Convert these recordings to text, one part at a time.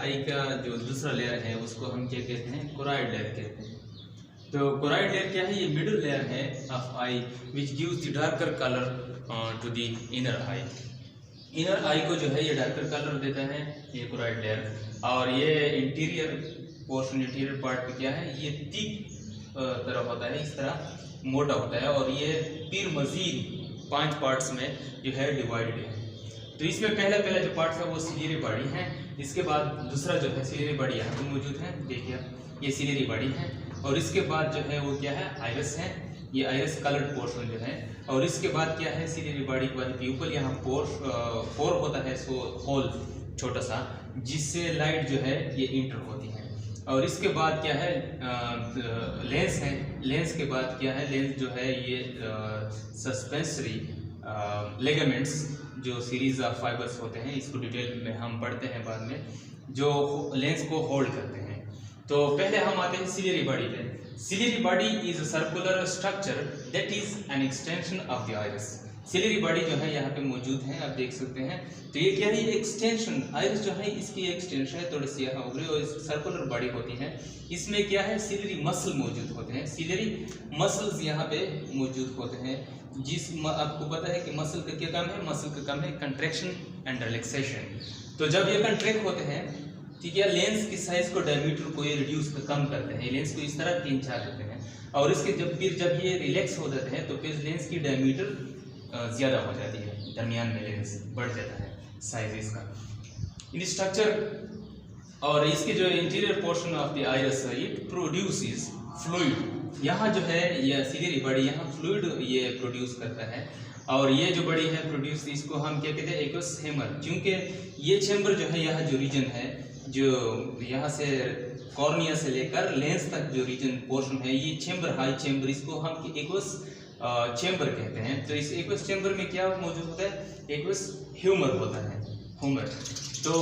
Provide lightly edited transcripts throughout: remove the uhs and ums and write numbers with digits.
आई का जो दूसरा लेयर है उसको हम क्या कहते हैं, कोराइड लेयर कहते हैं। तो कोराइड लेयर क्या है, ये मिडिल लेयर है of eye which gives the darker colour to the inner eye. Inner eye को जो है ये डार्कर कलर देता है ये कोराइड लेयर। और ये इंटीरियर पोर्शन, इंटीरियर पार्ट पे क्या है, ये थिक तरह होता है, इस तरह मोटा होता है और ये फिर मजीद 5 पार्ट्स में जो है डिवाइडेड है। तो इसमें पहला जो पार्ट है वो सिलियरी बॉडी है। इसके बाद दूसरा जो है सिलियरी बॉडी यहाँ पे मौजूद है, देखिए ये सिलियरी बॉडी है। और इसके बाद जो है वो क्या है, आइरस है, ये आइरस कलर्ड पोर्शन जो है। और इसके बाद क्या है, सिलियरी बॉडी के बाद प्यूपल, यहाँ पोर होता है, सो होल छोटा सा, जिससे लाइट जो है ये इंटर होती है। और इसके बाद क्या है, लेंस है। लेंस के बाद क्या है, लेंस जो है ये सस्पेंसरी लिगामेंट्स जो सीरीज ऑफ फाइबर्स होते हैं, इसको डिटेल में हम पढ़ते हैं बाद में, जो लेंस को होल्ड करते हैं। तो पहले हम आते हैं सिलियरी बॉडी पे। Ciliary body is a circular structure that is an extension of the iris. Ciliary body जो है यहाँ पे मौजूद है, आप देख सकते हैं। तो ये क्या है, ये एक्सटेंशन, आइरिस जो है इसकी एक्सटेंशन है, थोड़ी सी यहाँ उभरी और सर्कुलर बॉडी होती है। इसमें क्या है, सिलियरी मसल मौजूद होते हैं, सिलियरी मसल्स यहाँ पे मौजूद होते हैं। आपको पता है कि मसल का क्या काम है, मसल का काम है कंट्रैक्शन एंड रिलैक्सेशन। तो जब ये कंट्रैक्ट होते हैं, ठीक है, लेंस की साइज को, डायमीटर को ये रिड्यूस कम करते हैं, लेंस को इस तरह खींचा देते हैं। और इसके जब ये रिलैक्स हो जाते हैं तो फिर लेंस की डायमीटर ज़्यादा हो जाती है, दरमियान में लेंस बढ़ जाता है साइज इसका। इन स्ट्रक्चर और इसके जो interior portion of the iris, it produces fluid. यहाँ जो है ये सिलियरी बॉडी यहाँ फ्लूइड ये प्रोड्यूस करता है। और ये जो बॉडी है प्रोड्यूस, इसको हम क्या कहते हैं, एक्वस हेमर। क्योंकि ये चैम्बर जो है, यहाँ जो रीजन है, जो यहाँ से कॉर्निया से लेकर लेंस तक जो रीजन पोर्शन है, ये चैम्बर, हाई चैम्बर, इसको हम एक्वस चैम्बर कहते हैं। तो इस एक्वस चैम्बर में क्या मौजूद होता है, एक्वस ह्यूमर होता है, ह्यूमर। तो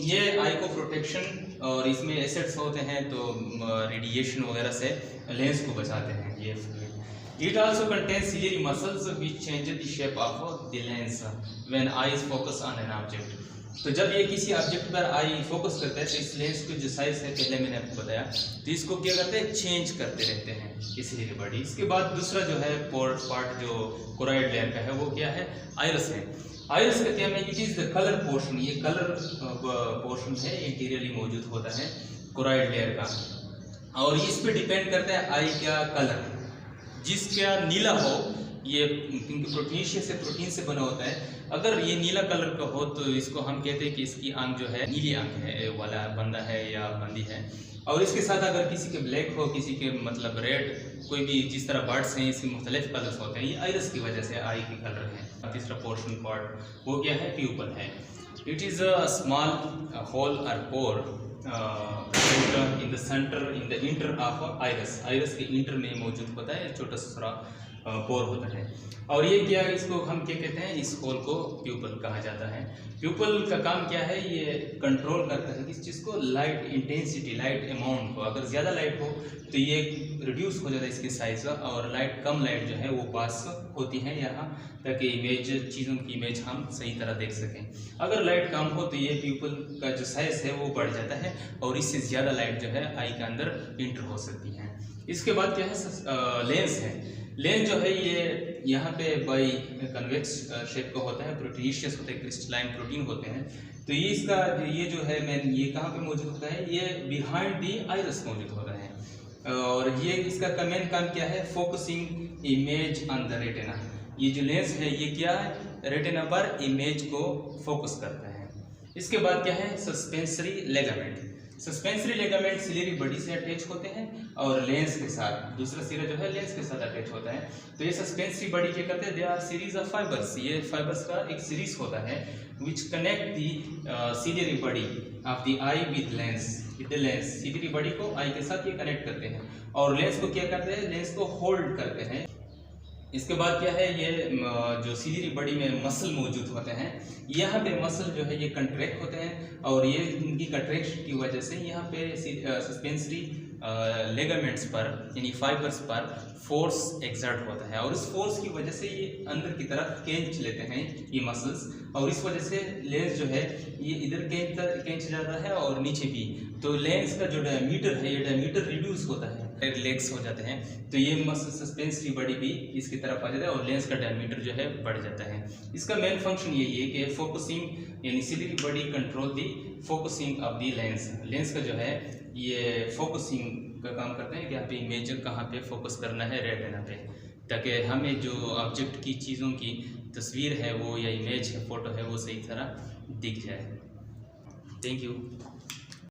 ये आई को प्रोटेक्शन और इसमें एसिड्स होते हैं, तो रेडिएशन वगैरह से लेंस को बचाते हैं ये fluid. It also contains ciliary muscles which change the shape of the lens when eyes focus on an object. तो जब ये किसी ऑब्जेक्ट पर आई फोकस करता है तो इस लेंस की जो साइज है, पहले मैंने आपको बताया, तो इसको क्या करते हैं, चेंज करते रहते हैं इसलिए बॉडी। इसके बाद दूसरा जो है पार्ट जो कोराइड लेयर का है वो क्या है, आइरिस है। आइरिस का क्या है, it is the colour portion, ये कलर पोर्शन है, इंटीरियरली मौजूद होता है कोराइड लेयर का। और इस पे डिपेंड करता है आई का कलर, जिसका नीला हो, ये क्योंकि प्रोटीन से बना होता है, अगर ये नीला कलर का हो तो इसको हम कहते हैं कि इसकी आंख जो है नीली आंख है वाला बंदा है या बंदी है। और इसके साथ अगर किसी के ब्लैक हो, किसी के मतलब रेड, कोई भी जिस तरह बर्ड्स हैं इसके मुख्तलिफ कलर्स होते हैं, ये आइरिस की वजह से आई की कलर है। तीसरा पोर्शन पार्ट वो क्या है, प्यूपल है। It is a small hole or pore in the centre, in the inter of iris. Iris के इंटर में मौजूद होता है, छोटा सा पोर होता है। और ये क्या, इसको हम क्या कहते हैं, इस होल को प्यूपल कहा जाता है। प्यूपल का काम क्या है, ये कंट्रोल करता है किस चीज़ को, लाइट इंटेंसिटी, लाइट अमाउंट को। अगर ज़्यादा लाइट हो तो ये रिड्यूस हो जाता है इसकी साइज, और कम लाइट जो है वो पास होती है यहाँ, ताकि इमेज, चीज़ों की इमेज हम सही तरह देख सकें। अगर लाइट कम हो तो ये प्यूपल का जो साइज है वो बढ़ जाता है और इससे ज़्यादा लाइट जो है आई के अंदर इंटर हो सकती है। इसके बाद क्या है, लेंस है। लेंस जो है ये यहाँ पे बाई कन्वेक्स शेप का होता है, प्रोटीनिशियस होता है, क्रिस्टलाइन प्रोटीन होते हैं। तो ये इसका ये जो है मेन, ये कहाँ पे मौजूद होता है, ये बिहाइंड दी आइरिस मौजूद होता है। और ये इसका मेन काम क्या है, focusing image on the retina. ये जो लेंस है ये क्या है, रेटिना पर इमेज को फोकस करता है। इसके बाद क्या है, suspensory ligament. Suspensory ligament ciliary body से अटैच होते हैं और लेंस के साथ, दूसरा सिरा जो है लेंस के साथ अटैच होता है। तो ये सस्पेंसरी बॉडी क्या करते हैं, they R series of fibres. ये फाइबर्स का एक सीरीज होता है which connect the ciliary body of the I with lens. Lens ciliary body को आई के साथ ये कनेक्ट करते हैं और लेंस को क्या करते हैं, लेंस को होल्ड करते हैं। इसके बाद क्या है, ये जो सिलियरी बॉडी में मसल मौजूद होते हैं, यहाँ पे मसल जो है ये कंट्रैक्ट होते हैं और ये इनकी कंट्रैक्शन की वजह से यहाँ पे सस्पेंसरी लेगामेंट्स पर यानी फाइबर्स पर फोर्स एक्सर्ट होता है और उस फोर्स की वजह से ये अंदर की तरफ खींच लेते हैं ये मसल्स, और इस वजह से लेंस जो है ये इधर खींच जाता है और नीचे भी। तो लेंस का जो डायमीटर है ये डायमीटर रिड्यूस होता है, रिलैक्स हो जाते हैं, तो ये मसल सस्पेंसरी बॉडी भी इसकी तरफ आ जाता है और लेंस का डायमीटर जो है बढ़ जाता है। इसका मेन फंक्शन यही है कि फोकसिंग यानी ciliary body control the focusing of the lens. Lens का जो है ये फोकसिंग का काम करते हैं कि आप इमेज कहाँ पे फोकस करना है रेटिना पे, ताकि हमें जो ऑब्जेक्ट की चीज़ों की तस्वीर है वो या इमेज है फोटो है वो सही तरह दिख जाए। Thank you.